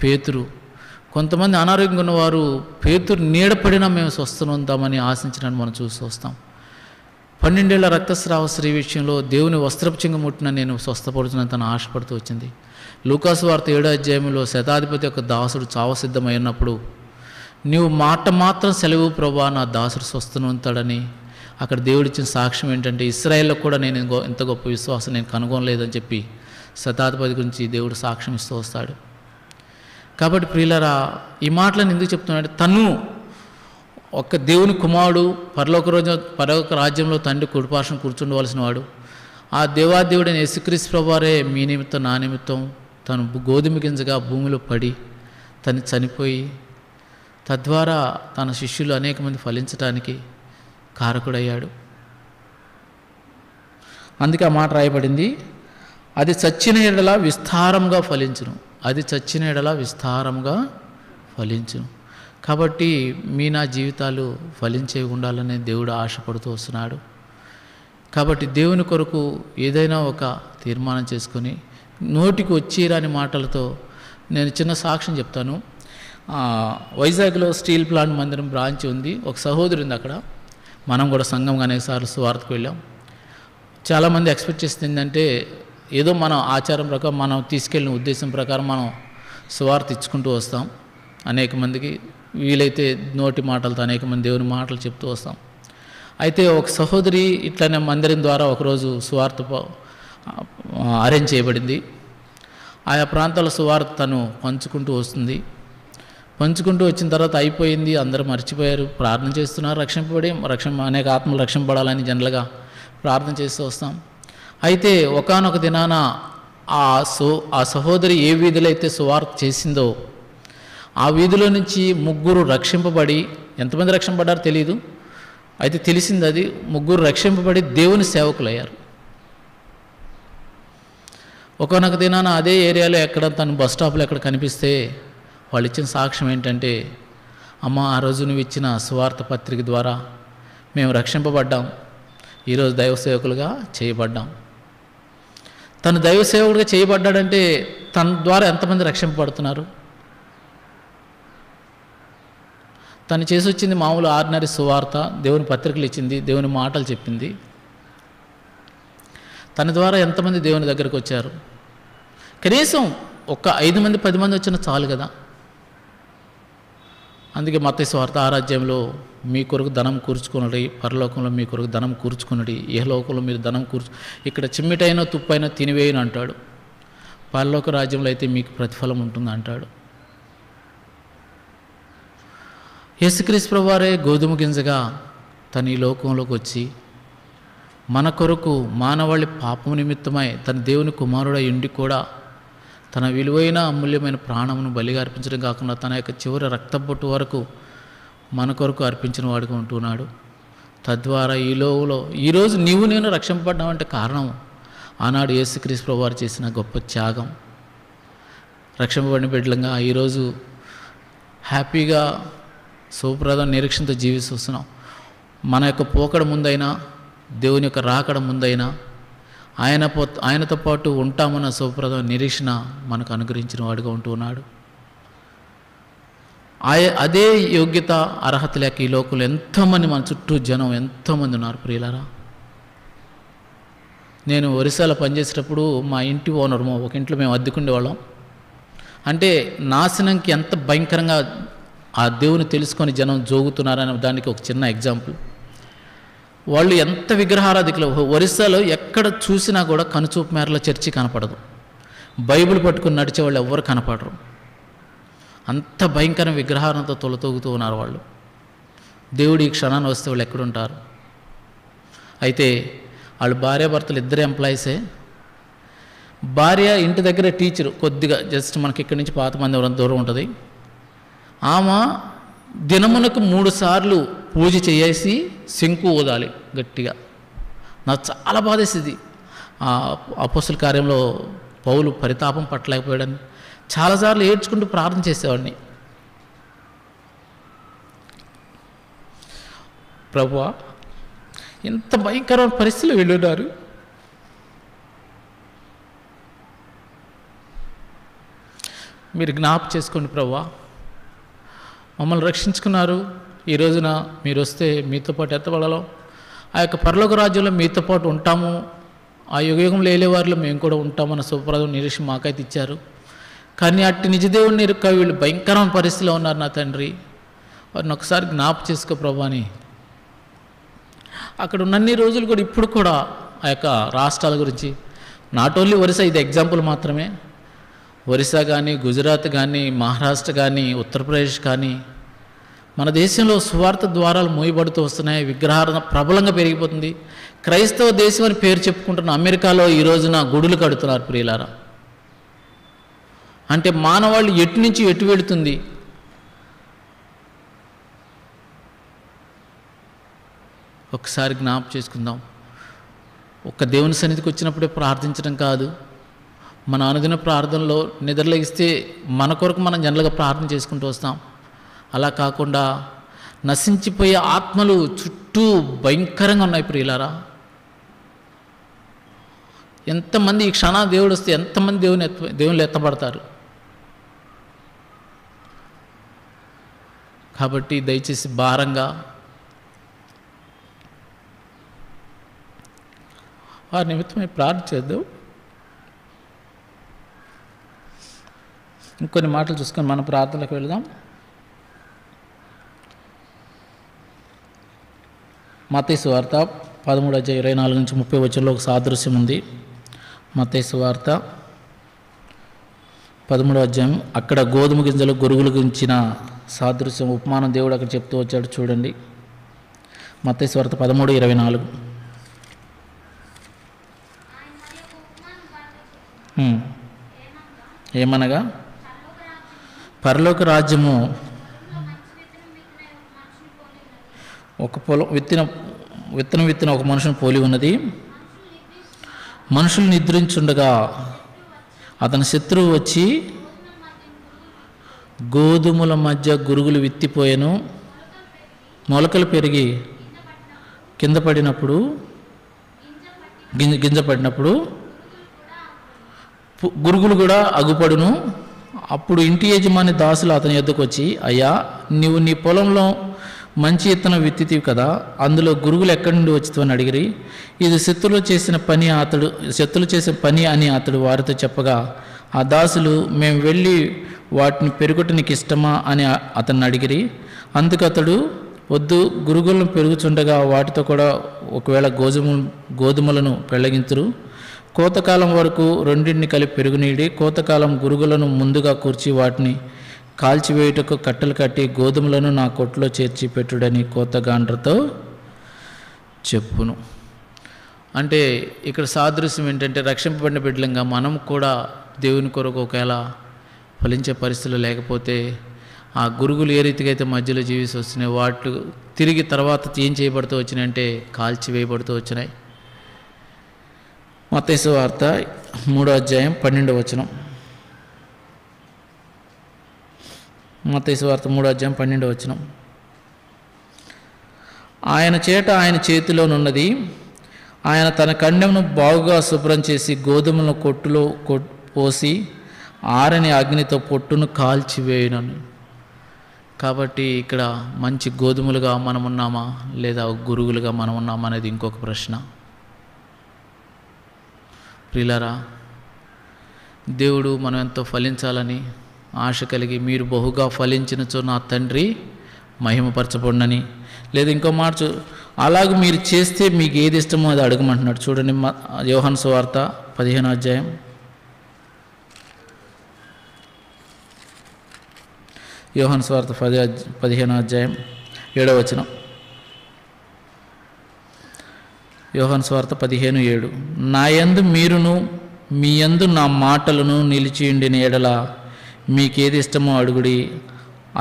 పేతురు, కొంతమంది అనారోగ్యంగా ఉన్నవారు పేతురు నీడపడినా మేము స్వస్థనుందామని ఆశించడానికి మనం చూస్తూ వస్తాం. 12 ఏళ్ల రక్తస్రావ స్త్రీ విషయంలో దేవుని వస్త్రపు చెంగు ముట్టిన నేను స్వస్థపడుతున్న తను ఆశపడుతూ వచ్చింది. లూకాసు వార్త 7వ అధ్యాయంలో శతాధిపతి యొక్క దాసుడు చావు సిద్ధమై ఉన్నప్పుడు నీవు మాట మాత్రం సెలవు ప్రభా నా దాసుడు స్వస్థనుంతాడని అక్కడ దేవుడిచ్చిన సాక్ష్యం ఏంటంటే ఇశ్రాయేల్లో కూడా నేను ఇంత గొప్ప విశ్వాసం నేను కనుగొనలేదని చెప్పి శతాధిపతి గురించి దేవుడు సాక్ష్యం ఇస్తూ వస్తాడు. కాబట్టి ప్రియులారా, ఈ మాటలను ఎందుకు చెప్తున్నాడంటే తను ఒక్క దేవుని కుమారుడు, పరలోక రాజ్యంలో తండ్రి కుడిపార్శ్వం కూర్చుండవలసిన వాడు, ఆ దేవాదేవుడైన యేసుక్రీస్తు ప్రభువారే మీ నిమిత్తం నా నిమిత్తం తను గోధుమ గింజగా భూమిలో పడి తను చనిపోయి తద్వారా తన శిష్యులు అనేక మంది ఫలించడానికి కారకుడయ్యాడు. అందుకే ఆ మాట రాయబడింది, అది చచ్చిన ఎడల విస్తారంగా ఫలించును, అది చచ్చిన ఎడల విస్తారంగా ఫలించును. కాబట్టి మీ నా జీవితాలు ఫలించే ఉండాలని దేవుడు ఆశపడుతూ వస్తున్నాడు. కాబట్టి దేవుని కొరకు ఏదైనా ఒక తీర్మానం చేసుకొని నోటికి వచ్చి రాని మాటలతో నేను చిన్న సాక్ష్యం చెప్తాను. వైజాగ్లో స్టీల్ ప్లాంట్ మందిరం బ్రాంచ్ ఉంది. ఒక సహోదరి ఉంది అక్కడ. మనం కూడా సంఘంగా అనేకసార్లు సువార్తకు వెళ్ళాం. చాలామంది ఎక్స్పెక్ట్ చేస్తుంది ఏంటంటే ఏదో మనం ఆచారం ప్రకారం మనం తీసుకెళ్ళిన ఉద్దేశం ప్రకారం మనం సువార్త ఇచ్చుకుంటూ వస్తాం. అనేక మందికి వీలైతే నోటి మాటలతో అనేక మంది దేవుని మాటలు చెప్తూ వస్తాం. అయితే ఒక సహోదరి ఇట్లనే మందిరం ద్వారా ఒకరోజు సువార్త అరేంజ్ చేయబడింది. ఆయా ప్రాంతాల సువార్త తను పంచుకుంటూ వస్తుంది. పంచుకుంటూ వచ్చిన తర్వాత అయిపోయింది, అందరూ మర్చిపోయారు, ప్రార్థన చేస్తున్నారు, అనేక ఆత్మలు రక్షింపబడాలని జనరల్గా ప్రార్థన చేస్తూ వస్తాం. అయితే ఒకానొక దినాన ఆ సహోదరి ఏ వీధిలో అయితే సువార్త చేసిందో ఆ వీధిలో నుంచి 3 రక్షింపబడి, ఎంతమంది రక్షింపబడ్డారో తెలియదు, అయితే తెలిసింది అది 3 రక్షింపబడి దేవుని సేవకులయ్యారు. ఒకానొక దినాన అదే ఏరియాలో ఎక్కడ తను బస్ స్టాప్లో ఎక్కడ కనిపిస్తే వాళ్ళు ఇచ్చిన సాక్ష్యం ఏంటంటే, అమ్మ ఆ రోజు నువ్వు ఇచ్చిన సువార్త పత్రిక ద్వారా మేము రక్షింపబడ్డాం, ఈరోజు దైవ సేవకులుగా చేయబడ్డాం. తను దైవ సేవకుడిగా చేయబడ్డాడంటే తన ద్వారా ఎంతమంది రక్షింపబడుతున్నారు? తను చేసి వచ్చింది మామూలు ఆర్డినరీ సువార్త, దేవుని పత్రికలు ఇచ్చింది, దేవుని మాటలు చెప్పింది. తన ద్వారా ఎంతమంది దేవుని దగ్గరికి వచ్చారు? కనీసం ఒక 5 మంది 10 మంది వచ్చినా చాలు కదా. అందుకే మత్తయి సువార్త 6వ అధ్యాయంలో మీ కొరకు ధనం కూర్చుకున్నది, పరలోకంలో మీ కొరకు ధనం కూర్చుకున్నది, ఇహలోకంలో మీరు ధనం ఇక్కడ చిమ్మిటైనా తుప్పైనా తినివేయను అంటాడు. పరలోక రాజ్యంలో అయితే మీకు ప్రతిఫలం ఉంటుంది అంటాడు. యేసుక్రీస్తు ప్రభువారే గోధుమ గింజగా తన ఈ లోకంలోకి వచ్చి మన కొరకు మానవాళి పాపము నిమిత్తమై తన దేవుని కుమారుడై ఉండి కూడా తన విలువైన అమూల్యమైన ప్రాణమును బలిగా అర్పించడం కాకుండా తన యొక్క చివరి రక్తబొట్టు వరకు మన కొరకు అర్పించిన వాడిగా ఉంటున్నాడు. తద్వారా ఈరోజు నీవు నేను రక్షింపబడ్డామంటే కారణం ఆనాడు యేసుక్రీస్తు ప్రభువారు చేసిన గొప్ప త్యాగం. రక్షింపబడిన బిడ్డలంగా ఈరోజు హ్యాపీగా శుభప్రదం నిరీక్షణతో జీవిస్తున్నాం. మన యొక్క పోకడ ముందైనా దేవుని యొక్క రాకడ ముందైనా ఆయనతో పాటు ఉంటామన్న శుభప్రదం నిరీక్షణ మనకు అనుగ్రహించిన వాడిగా ఉంటున్నాడు. అదే యోగ్యత అర్హత లేక ఈ లోకంలో ఎంతోమంది మన చుట్టూ జనం ఎంతోమంది ఉన్నారు ప్రియులారా. నేను ఒరిస్సాలో పనిచేసేటప్పుడు మా ఇంటి ఓనర్ ఒక ఇంట్లో మేము అద్దెకుండేవాళ్ళం. అంటే నాశనంకి ఎంత భయంకరంగా ఆ దేవుని తెలుసుకొని జనం జోగుతున్నారనే దానికి ఒక చిన్న ఎగ్జాంపుల్. వాళ్ళు ఎంత విగ్రహారాధికులు. ఒరిస్సాలో ఎక్కడ చూసినా కూడా కనుచూపు మేరలో చర్చి కనపడదు. బైబిల్ పట్టుకుని నడిచేవాళ్ళు ఎవ్వరు కనపడరు. అంత భయంకర విగ్రహారంతో తొలతూగుతూ ఉన్నారు వాళ్ళు. దేవుడు ఈ క్షణాన్ని వస్తే వాళ్ళు ఎక్కడుంటారు? అయితే వాళ్ళు భార్యాభర్తలు ఇద్దరు ఎంప్లాయీసే. భార్య ఇంటి దగ్గర టీచరు, కొద్దిగా జస్ట్ మనకి ఇక్కడి నుంచి పాత మంది ఎవరైనా దూరం ఉంటుంది. ఆమె దినమునకు 3 సార్లు పూజ చేసి శంకు ఊదాలి గట్టిగా. నాకు చాలా బాధేసింది. అపోస్తల కార్యంలో పౌలు పరితాపం పట్టలేకపోయాడని చాలాసార్లు ఏడ్చుకుంటూ ప్రార్థన చేసేవాడిని. ప్రభువా, ఎంత భయంకరమైన పరిస్థితులు వెళ్ళున్నారు. మీరు జ్ఞాపకం చేసుకోండి ప్రభువా, మమ్మల్ని రక్షించుకున్నారు. ఈ రోజున మీరు వస్తే మీతో పాటు ఎత్తబడాలో ఆ యొక్క పరలోక రాజ్యంలో మీతో పాటు ఉంటాము, ఆ యుగయుగంలో వెళ్ళేవారిలో మేము కూడా ఉంటామన్న శుభప్రదం నిరీక్షణ మాకైతే ఇచ్చారు. కానీ అట్టి నిజదేవుడిని ఇరుక్క వీళ్ళు భయంకరమైన పరిస్థితిలో ఉన్నారు నా తండ్రి, వారిని ఒకసారి జ్ఞాపకం చేసుకో ప్రభు అని. అక్కడ ఉన్నన్ని రోజులు కూడా ఇప్పుడు కూడా ఆ యొక్క రాష్ట్రాల గురించి, నాట్ ఓన్లీ ఒరిస్సా, ఇది ఎగ్జాంపుల్ మాత్రమే. ఒరిస్సా కానీ, గుజరాత్ కానీ, మహారాష్ట్ర కానీ, ఉత్తరప్రదేశ్ కానీ, మన దేశంలో సువార్త ద్వారాలు మూయబడుతూ వస్తున్నాయి. విగ్రహారాధన ప్రబలంగా పెరిగిపోతుంది. క్రైస్తవ దేశం అని పేరు చెప్పుకుంటున్న అమెరికాలో ఈ రోజున గుడులు కడుతున్నారు ప్రియులారా. అంటే మానవాళ్ళు ఎటు నుంచి ఎటు వెళుతుంది? ఒకసారి జ్ఞాపకం చేసుకుందాం. ఒక్క దేవుని సన్నిధికి వచ్చినప్పుడే ప్రార్థించడం కాదు, మన అనుదిన ప్రార్థనలో నిద్రలేగిస్తే మన కొరకు మనం జనరల్గా ప్రార్థన చేసుకుంటూ వస్తాం. అలా కాకుండా నశించిపోయే ఆత్మలు చుట్టూ భయంకరంగా ఉన్నాయి ప్రియులారా. ఎంతమంది ఈ క్షణ దేవుడు వస్తే ఎంతమంది దేవుళ్ళు ఎత్తబడతారు. కాబట్టి దయచేసి భారంగా వారి నిమిత్తమై ప్రార్థన చేద్దాం. ఇంకొన్ని మాటలు చూసుకొని మన ప్రార్థనలకు వెళదాం. మత్తయి సువార్త 13:24-30 ఒక సాదృశ్యం ఉంది. మత్తయి సువార్త 13 అక్కడ గోధుమ గింజలు గొరుగులు గురించిన సాదృశ్యం ఉపమానం దేవుడు అక్కడ చెప్తూ వచ్చాడు. చూడండి, మత్తయి సువార్త 13:24. ఏమనగా పరలోక రాజ్యము ఒక విత్తనం విత్తిన ఒక మనుషుని పోలి ఉన్నది. మనుషులు నిద్రించుండగా అతని శత్రువు వచ్చి గోధుమల మధ్య గురుగులు విత్తిపోయాను. మొలకలు పెరిగి కింద పడినప్పుడు గింజ పడినప్పుడు గురుగులు కూడా అగుపడును. అప్పుడు ఇంటి యజమాని దాసులు అతని యొద్దకు వచ్చి, అయ్యా, నీవు నీ పొలంలో మంచి విత్తనం విత్తితివి కదా, అందులో గురుగులు ఎక్కడి నుండి వచ్చిందని అడిగిరి. ఇది శత్రులు చేసిన పని అని అతడు వారితో చెప్పగా, ఆ దాసులు, మేము వెళ్ళి వాటిని పెరుగుట నీకు ఇష్టమా అని అతన్ని అడిగిరి. అందుకు అతడు, వద్దు, గురుగులను పెరుగుచుండగా వాటితో కూడా ఒకవేళ గోధుమలను పెళ్ళగింతురు. కోతకాలం వరకు రెండింటిని కలిపి పెరుగునీడి. కోతకాలం గురుగులను ముందుగా కూర్చి వాటిని కాల్చివేయుటకు కట్టెలు కట్టి గోధుమలను నా కొట్లో చేర్చి పెట్టుడని కోతగాండ్రతో చెప్పును. అంటే ఇక్కడ సాదృశ్యం ఏంటంటే, రక్షింపబడిన బిడ్డలంగా మనం కూడా దేవుని కొరకు ఒకవేళ ఫలించే పరిస్థితులు లేకపోతే ఆ గురుగులు ఏ రీతిగా అయితే మధ్యలో జీవిస్తూ వస్తున్నాయి, వాటి తిరిగి తర్వాత ఏం చేయబడుతూ వచ్చినాయంటే కాల్చివేయబడుతూ వచ్చినాయి. మత్తయి సువార్త 3:12. మత్తయి సువార్త 3:12. ఆయన చేతిలోనున్నది. ఆయన తన కండెమును బాగుగా శుభ్రం చేసి గోధుమలను కొట్టులో పోసి ఆరని అగ్నితో పొట్టును కాల్చివేయునని. కాబట్టి ఇక్కడ మంచి గోధుమలుగా మనం ఉన్నామా లేదా గురుగులుగా మనం ఉన్నామా అనేది ఇంకొక ప్రశ్న. ప్రియులారా, దేవుడు మనం ఎంతో ఫలించాలని ఆశ కలిగి, మీరు బహుగా ఫలించినచో నా తండ్రి మహిమపరచబడినని, లేదా ఇంకో మాట, అలాగే మీరు చేస్తే మీకు ఏది ఇష్టమో అది అడగమంటున్నాడు. చూడండి, యోహాను సువార్త 15. యోహాను సువార్త 15 7. యోహాను సువార్త 15:7. నా యందు మీరును మీ యందు నా మాటలను నిలిచియుండిన ఎడల మీకేది ఇష్టమో అడుగుడి,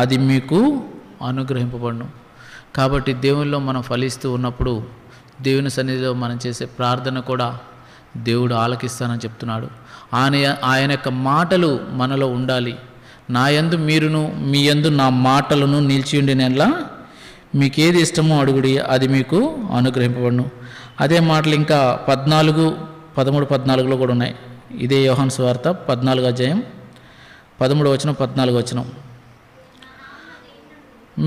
అది మీకు అనుగ్రహింపబడును. కాబట్టి దేవునిలో మనం ఫలిస్తూ ఉన్నప్పుడు దేవుని సన్నిధిలో మనం చేసే ప్రార్థన కూడా దేవుడు ఆలకిస్తానని చెప్తున్నాడు. ఆయన యొక్క మాటలు మనలో ఉండాలి. నా యందు మీరును మీ యందు నా మాటలను నిలిచియుండిన ఎడల మీకేది ఇష్టమో అడుగుడి, అది మీకు అనుగ్రహింపబడును. అదే మాటలు ఇంకా 13, 14 కూడా ఉన్నాయి. ఇదే యోహాను సువార్త 14 13 14.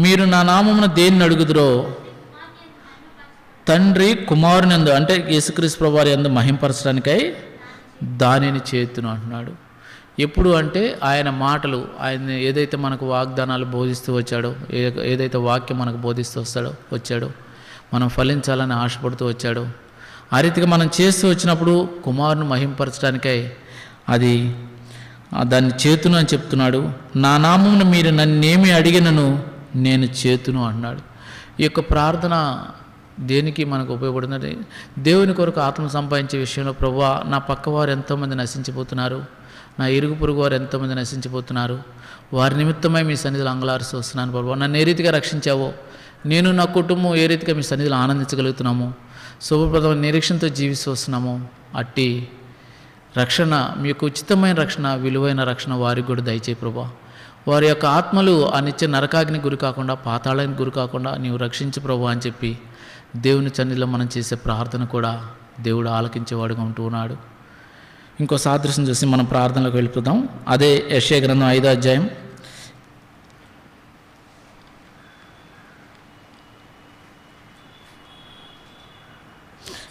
మీరు నా నామమున దేన్ని అడుగుదురో తండ్రి కుమారునందు, అంటే యేసుక్రీస్తు ప్రభువారి యందు మహింపరచడానికై దానిని చేతును అంటున్నాడు. ఎప్పుడు అంటే ఆయన మాటలు, ఆయన ఏదైతే మనకు వాగ్దానాలు బోధిస్తూ వచ్చాడో, ఏదైతే వాక్యం మనకు బోధిస్తూ వచ్చాడో, మనం ఫలించాలని ఆశపడుతూ వచ్చాడో, ఆ రీతిగా మనం చేస్తూ వచ్చినప్పుడు కుమారుని మహింపరచడానికై దాన్ని చేతును అని చెప్తున్నాడు. నా నామమున మీరు నన్నేమి అడిగినను నేను చేతును అన్నాడు. ఈ యొక్క ప్రార్థన దేనికి మనకు ఉపయోగపడుతుంది? దేవుని కొరకు ఆత్మ సంపాదించే విషయంలో, ప్రభువా, నా పక్కవారు ఎంతోమంది నశించిపోతున్నారు, నా ఇరుగు పొరుగు వారు ఎంతోమంది నశించిపోతున్నారు, వారి నిమిత్తమై మీ సన్నిధిలో అంగలారుస్తూ వస్తున్నాను ప్రభువా. నన్ను ఏ రీతిగా రక్షించావో, నేను నా కుటుంబం ఏ రీతిగా మీ సన్నిధిలో ఆనందించగలుగుతున్నాము, శుభప్రదమైన నిరీక్షణతో జీవిస్తూ వస్తున్నాము, అట్టి రక్షణ, మీ యొక్క ఉచితమైన రక్షణ, విలువైన రక్షణ వారికి కూడా దయచేయి ప్రభా. వారి యొక్క ఆత్మలు ఆ నిత్య నరకాగ్ని గురి కాకుండా, పాతాళానికి గురి కాకుండా నీవు రక్షించు ప్రభు అని చెప్పి దేవుని సన్నిధిలో మనం చేసే ప్రార్థన కూడా దేవుడు ఆలకించేవాడుగా ఉంటూ ఉన్నాడు. ఇంకో సాదృశ్యం చూసి మనం ప్రార్థనలోకి వెళ్ళిపోదాం. అదే యెషయా గ్రంథం 5వ అధ్యాయం.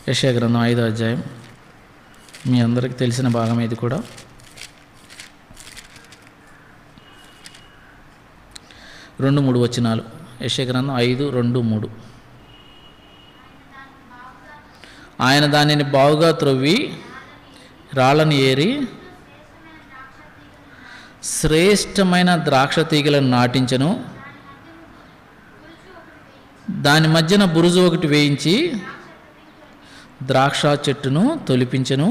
యెషయా గ్రంథం 5వ అధ్యాయం మీ అందరికీ తెలిసిన భాగం ఇది కూడా. 2-3 వచనాలు. యెషయా గ్రంథం 5:2-3. ఆయన దానిని బావుగా త్రవ్వి రాళ్ళని ఏరి శ్రేష్టమైన ద్రాక్ష తీగలను నాటించెను. దాని మధ్యన బురుజు ఒకటి వేయించి ద్రాక్ష చెట్టును తొలిపించెను.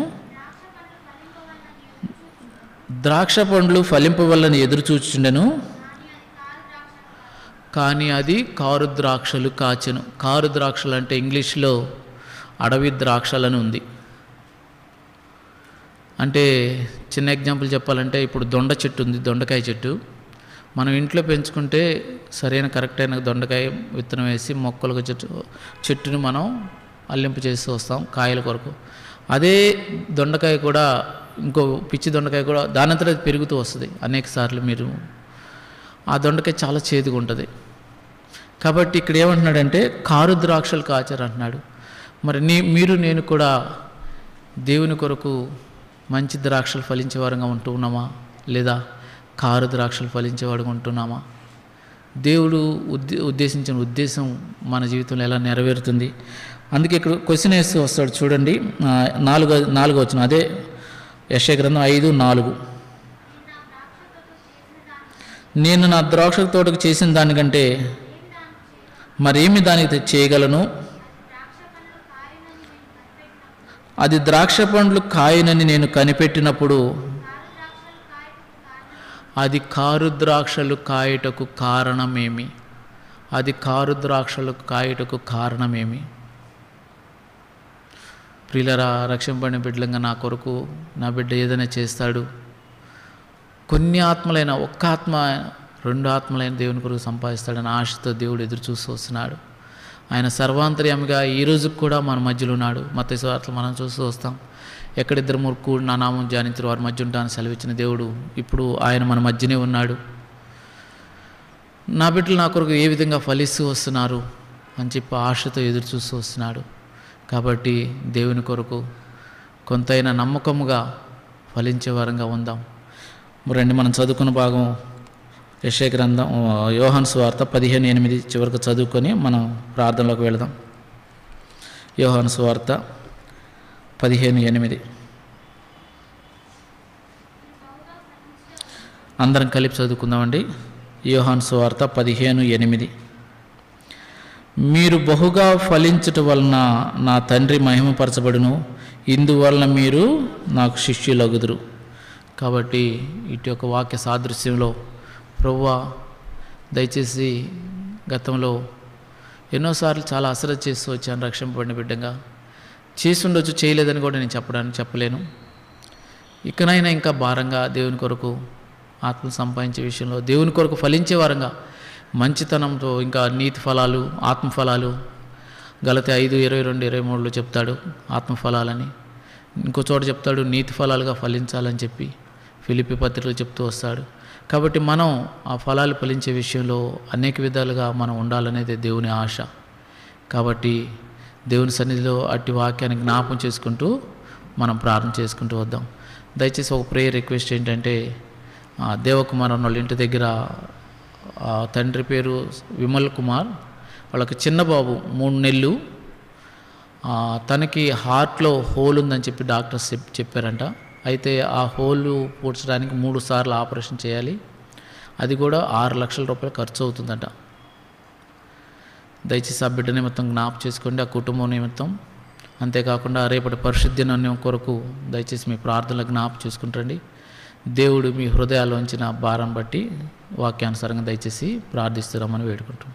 ద్రాక్ష పండ్లు ఫలింపవల్లని ఎదురు చూచుచుండెను, కానీ అది కారు ద్రాక్షలు కాచెను. కారు ద్రాక్షలు అంటే ఇంగ్లీష్లో అడవి ద్రాక్షలని ఉంది. అంటే చిన్న ఎగ్జాంపుల్ చెప్పాలంటే, ఇప్పుడు దొండ చెట్టు ఉంది, దొండకాయ చెట్టు. మనం ఇంట్లో పెంచుకుంటే సరైన కరెక్ట్ అయిన దొండకాయ విత్తనం వేసి మొక్కలకు చెట్టుని మనం అల్లింపు చేస్తూ వస్తాం కాయల కొరకు. అదే దొండకాయ కూడా, ఇంకో పిచ్చి దొండకాయ కూడా దానంతట పెరుగుతూ వస్తుంది. అనేక సార్లు మీరు ఆ దొండకాయ చాలా చేదుగా ఉంటుంది. కాబట్టి ఇక్కడ ఏమంటున్నాడంటే కారు ద్రాక్షలు కాచారు అంటున్నాడు. మరి మీరు నేను కూడా దేవుని కొరకు మంచి ద్రాక్షలు ఫలించే వారంగా ఉంటూ ఉన్నామా, లేదా కారు ద్రాక్షలు ఫలించేవాడుగా ఉంటున్నామా? దేవుడు ఉద్దేశించిన ఉద్దేశం మన జీవితంలో ఎలా నెరవేరుతుంది? అందుకే ఇక్కడ క్వశ్చన్ వేస్తూ వస్తాడు చూడండి. 4వ వచనం, అదే యెషయా గ్రంథం 5:4. నేను నా ద్రాక్ష తోటకు చేసిన దానికంటే మరేమి దానికి చేయగలను? అది ద్రాక్ష పండ్లు కాయనని నేను కనిపెట్టినప్పుడు అది కారు ద్రాక్షలు కాయటకు కారణమేమి? అది కారు ద్రాక్షలు కాయటకు కారణమేమి? ప్రియులరా, రక్షింపబడిన బిడ్డలంగా నా కొరకు నా బిడ్డ ఏదైనా చేస్తాడు. కొన్ని ఆత్మలైన, ఒక్క ఆత్మ 2 ఆత్మలైన దేవుని కొరకు సంపాదిస్తాడని ఆశతో దేవుడు ఎదురు చూస్తూ వస్తున్నాడు. ఆయన సర్వాంతర్యామిగా ఈ రోజుకి కూడా మన మధ్యలో ఉన్నాడు. మత్తయి సువార్తలో మనం చూస్తూ వస్తాం, ఎక్కడిద్దరు ముగ్గురు నా నామం ధ్యానించిన వారి మధ్య ఉంటానని సెలవిచ్చిన దేవుడు ఇప్పుడు ఆయన మన మధ్యనే ఉన్నాడు. నా బిడ్డలు నా కొరకు ఏ విధంగా ఫలిస్తూ వస్తున్నారు అని చెప్పి ఆశతో ఎదురు చూస్తూ వస్తున్నాడు. కాబట్టి దేవుని కొరకు కొంతైనా నమ్మకముగా ఫలించే వారంగా ఉందాం. రండి, మనం చదువుకున్న భాగం యెషయా గ్రంథం యోహాను సువార్త 15:8 చివరకు చదువుకొని మనం ప్రార్థనలోకి వెళదాం. యోహాను సువార్త 15:8 అందరం కలిపి చదువుకుందామండి. యోహాను సువార్త 15:8. మీరు బహుగా ఫలించుట వలన నా తండ్రి మహిమపరచబడును, ఇందువలన మీరు నాకు శిష్యులగుదురు. కాబట్టి ఇటు యొక్క వాక్య సాదృశ్యంలో ప్రభువా దయచేసి గతంలో ఎన్నోసార్లు చాలా అశ్రద్ధ చేస్తూ వచ్చాను రక్షింపబడిన బిడ్డగా. చేసి ఉండొచ్చు, చేయలేదని కూడా నేను చెప్పలేను. ఇకనైనా ఇంకా భారంగా దేవుని కొరకు ఆత్మ సంపాదించే విషయంలో దేవుని కొరకు ఫలించే వారంగా మంచితనంతో, ఇంకా నీతి ఫలాలు, ఆత్మఫలాలు గలతీ 5:22-23 చెప్తాడు ఆత్మఫలాలని. ఇంకో చోట చెప్తాడు నీతి ఫలాలుగా ఫలించాలని చెప్పి ఫిలిప్పీ పత్రికలో చెప్తూ వస్తాడు. కాబట్టి మనం ఆ ఫలాలు ఫలించే విషయంలో అనేక విధాలుగా మనం ఉండాలనేది దేవుని ఆశ. కాబట్టి దేవుని సన్నిధిలో అట్టి వాక్యాన్ని జ్ఞాపకం చేసుకుంటూ మనం ప్రార్థన చేసుకుంటూ వద్దాం. దయచేసి ఒక ప్రేయర్ రిక్వెస్ట్ ఏంటంటే, దేవకుమార్ వాళ్ళ ఇంటి దగ్గర తండ్రి పేరు విమల్ కుమార్, వాళ్ళకి చిన్న బాబు 3 నెలలు, తనకి హార్ట్లో హోల్ ఉందని చెప్పి డాక్టర్స్ చెప్పారంట. అయితే ఆ హోల్ పూడ్చడానికి 3 సార్లు ఆపరేషన్ చేయాలి. అది కూడా 6 లక్షల రూపాయలు ఖర్చు అవుతుందట. దయచేసి ఆ బిడ్డ నిమిత్తం జ్ఞాపకం చేసుకోండి, ఆ కుటుంబం నిమిత్తం. అంతేకాకుండా రేపటి పరిశుద్ధ దినం కొరకు దయచేసి మీ ప్రార్థనలు జ్ఞాపకం చేసుకుంటండి. దేవుడు మీ హృదయాల్లోంచిన భారం బట్టి వాక్యానుసారంగా దయచేసి ప్రార్థిస్తున్నామని వేడుకుంటాం.